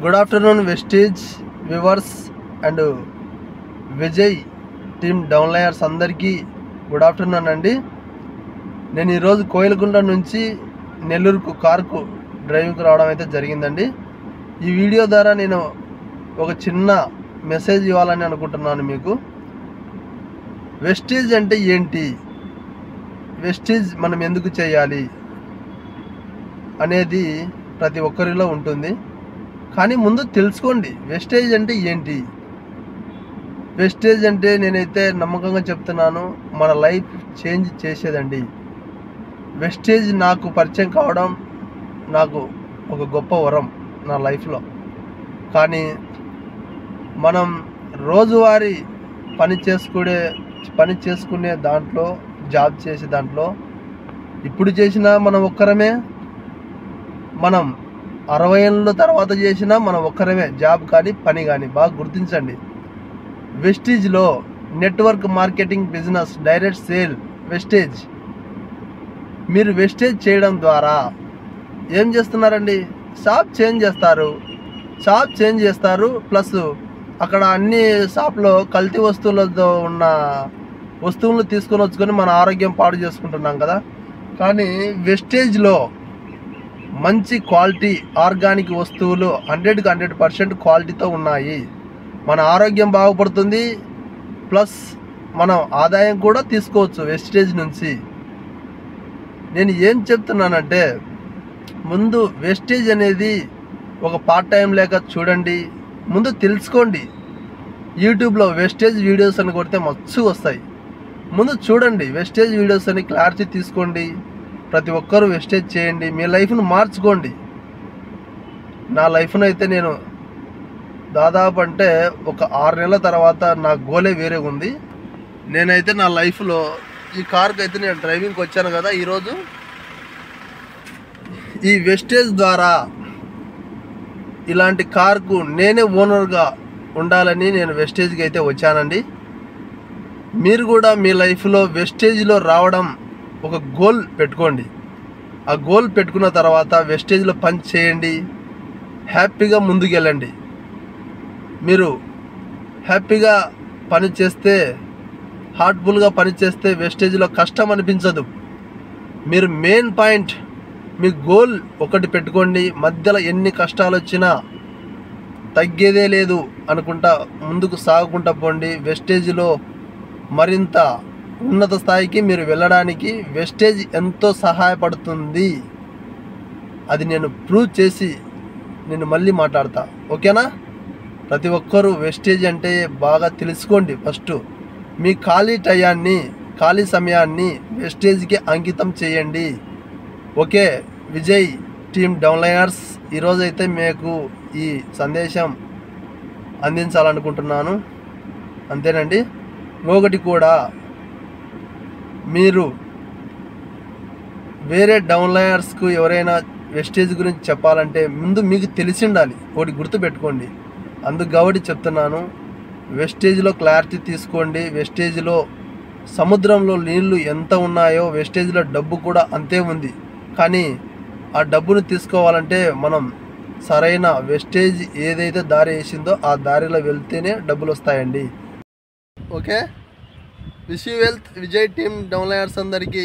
Good afternoon Vestige viewers and Vijay team downliners అందరికీ good afternoon అండి. నేను ఈరోజు కోయిలకుంట నుంచి నెల్లూరుకు కారుకు డ్రైవింగ్కి రావడం అయితే జరిగిందండి. ఈ వీడియో ద్వారా నేను ఒక చిన్న మెసేజ్ ఇవ్వాలని అనుకుంటున్నాను మీకు. వెస్టేజ్ అంటే ఏంటి, వెస్టేజ్ మనం ఎందుకు చేయాలి అనేది ప్రతి ఒక్కరిలో ఉంటుంది. కానీ ముందు తెలుసుకోండి వెస్టేజ్ అంటే ఏంటి. వెస్టేజ్ అంటే నేనైతే నమ్మకంగా చెప్తున్నాను, మన లైఫ్ చేంజ్ చేసేదండి. వెస్టేజ్ నాకు పరిచయం కావడం నాకు ఒక గొప్ప వరం నా లైఫ్లో. కానీ మనం రోజువారీ పని చేసుకునే దాంట్లో, జాబ్ చేసే దాంట్లో ఇప్పుడు చేసినా మనం ఒక్కరమే, మనం 60 ఏళ్ళ తర్వాత చేసినా మనం ఒక్కరమే. జాబ్ కానీ పని కానీ బాగా గుర్తించండి. వెస్టేజ్లో network marketing, business, direct sale Vestige. మీరు వెస్టేజ్ చేయడం ద్వారా ఏం చేస్తున్నారండి, షాప్ చేంజ్ చేస్తారు. ప్లస్ అక్కడ అన్ని షాప్లో కల్తీ వస్తువులతో ఉన్న వస్తువులు తీసుకొని వచ్చుకొని మన ఆరోగ్యం పాడు చేసుకుంటున్నాం కదా. కానీ వెస్టేజ్లో మంచి క్వాలిటీ ఆర్గానిక్ వస్తువులు 100% క్వాలిటీతో ఉన్నాయి. మన ఆరోగ్యం బాగుపడుతుంది, ప్లస్ మనం ఆదాయం కూడా తీసుకోవచ్చు వెస్టేజ్ నుంచి. నేను ఏం చెప్తున్నానంటే, ముందు వెస్టేజ్ అనేది ఒక పార్ట్ టైం లేక చూడండి, ముందు తెలుసుకోండి. యూట్యూబ్లో వెస్టేజ్ వీడియోస్ అని కొడితే మస్తు వస్తాయి. ముందు చూడండి వెస్టేజ్ వీడియోస్ అని, క్లారిటీ తీసుకోండి. ప్రతి ఒక్కరూ వెస్టేజ్ చేయండి, మీ లైఫ్ను మార్చుకోండి. నా లైఫ్ను అయితే నేను దాదాపు అంటే ఒక 6 నెలల తర్వాత నా గోలే వేరే ఉంది. నేనైతే నా లైఫ్లో ఈ కార్కి అయితే నేను డ్రైవింగ్కి వచ్చాను కదా ఈరోజు. ఈ వెస్టేజ్ ద్వారా ఇలాంటి కార్కు నేనే ఓనర్గా ఉండాలని నేను వెస్టేజ్కి అయితే వచ్చానండి. మీరు కూడా మీ లైఫ్లో వెస్టేజ్లో రావడం ఒక గోల్ పెట్టుకోండి. ఆ గోల్ పెట్టుకున్న తర్వాత వెస్టేజ్లో పని చేయండి, హ్యాపీగా ముందుకెళ్ళండి. మీరు హ్యాపీగా పని చేస్తే, హార్ట్ఫుల్గా పని చేస్తే వెస్టేజ్లో కష్టం అనిపించదు. మీరు మెయిన్ పాయింట్, మీ గోల్ ఒకటి పెట్టుకోండి. మధ్యలో ఎన్ని కష్టాలు వచ్చినా తగ్గేదే లేదు అనుకుంటా ముందుకు సాగుకుంటా పోండి. వెస్టేజ్లో మరింత ఉన్నత స్థాయికి మీరు వెళ్ళడానికి వెస్టేజ్ ఎంతో సహాయపడుతుంది. అది నేను ప్రూవ్ చేసి నేను మళ్ళీ మాట్లాడతా, ఓకేనా? ప్రతి ఒక్కరూ వెస్టేజ్ అంటే బాగా తెలుసుకోండి. ఫస్ట్ మీ ఖాళీ సమయాన్ని వెస్టేజ్కి అంకితం చేయండి. ఓకే విజయ్ టీమ్ డౌన్లైనర్స్, ఈరోజైతే మీకు ఈ సందేశం అందించాలనుకుంటున్నాను. అంతేనండి. ఒకటి కూడా, మీరు వేరే డౌన్లైనర్స్కు ఎవరైనా వెస్టేజ్ గురించి చెప్పాలంటే ముందు మీకు తెలిసి ఉండాలి. ఒకటి గుర్తుపెట్టుకోండి. అందుకు కాబట్టి చెప్తున్నాను, వెస్టేజ్లో క్లారిటీ తీసుకోండి. వెస్టేజ్లో సముద్రంలో నీళ్లు ఎంత ఉన్నాయో వెస్టేజ్లో డబ్బు కూడా అంతే ఉంది. కానీ ఆ డబ్బును తీసుకోవాలంటే మనం సరైన వెస్టేజ్ ఏదైతే దారి వేసిందో ఆ దారిలో వెళ్తేనే డబ్బులు వస్తాయండి. Okay, wish you wealth. Vijay team downliners అందరికీ